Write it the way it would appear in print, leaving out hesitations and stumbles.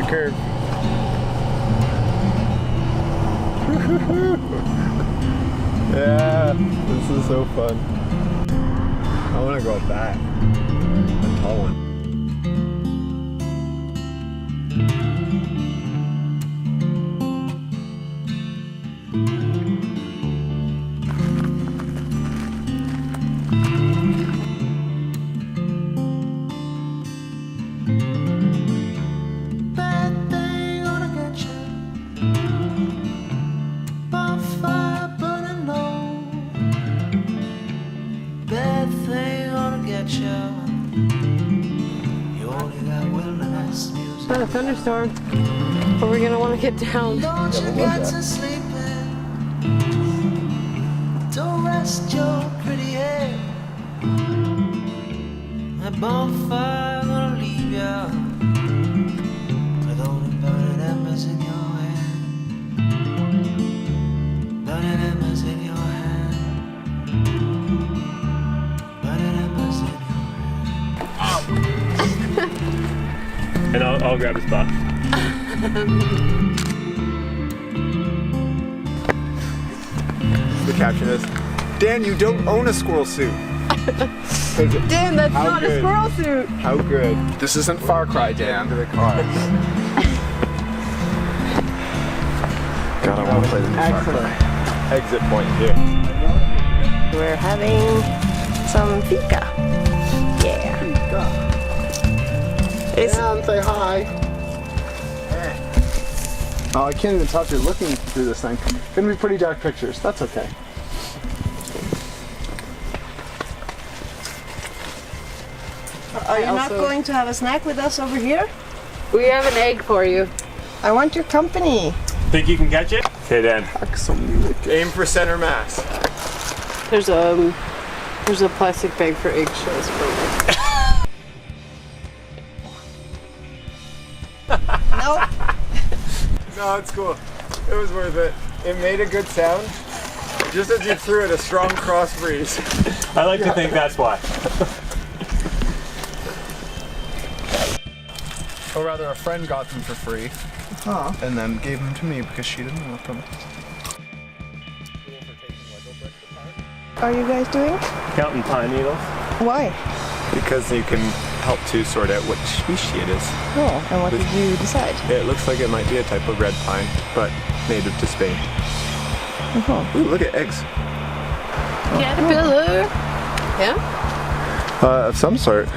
curve. Yeah, this is so fun. I want to go up that. A tall one. Not a thunderstorm, but we're gonna want to get down. Don't you get to sleeping? Don't rest your pretty head. That bonfire gonna leave ya with only burning embers in your hand. Burning embers in your hand. Burning embers in your hand. And I'll grab his spot. The caption is, Dan, you don't own a squirrel suit. Dan, that's not good. a squirrel suit. How good. This isn't Far Cry, Dan. Into the car. God, I want to play the new Far Cry. Exit point here. We're having some fika. Yeah. Dan, say hi. Oh, I can't even tell if you're looking through this thing. Gonna be pretty dark pictures. That's okay. Are you not going to have a snack with us over here? We have an egg for you. I want your company. Think you can catch it? Okay, Dan. Aim for center mass. There's a plastic bag for eggshells for me. Nope. No, it's cool. It was worth it. It made a good sound. Just as you threw it, a strong cross breeze. I like to think that's why. Or rather, a friend got them for free. Huh. And then gave them to me because she didn't want them. Are you guys doing? Counting pine needles. Why? Because you can help to sort out which species it is. Oh, and what did you decide? It looks like it might be a type of red pine, but native to Spain. Uh-huh. Ooh, look at eggs. Caterpillar. Yeah? Of some sort.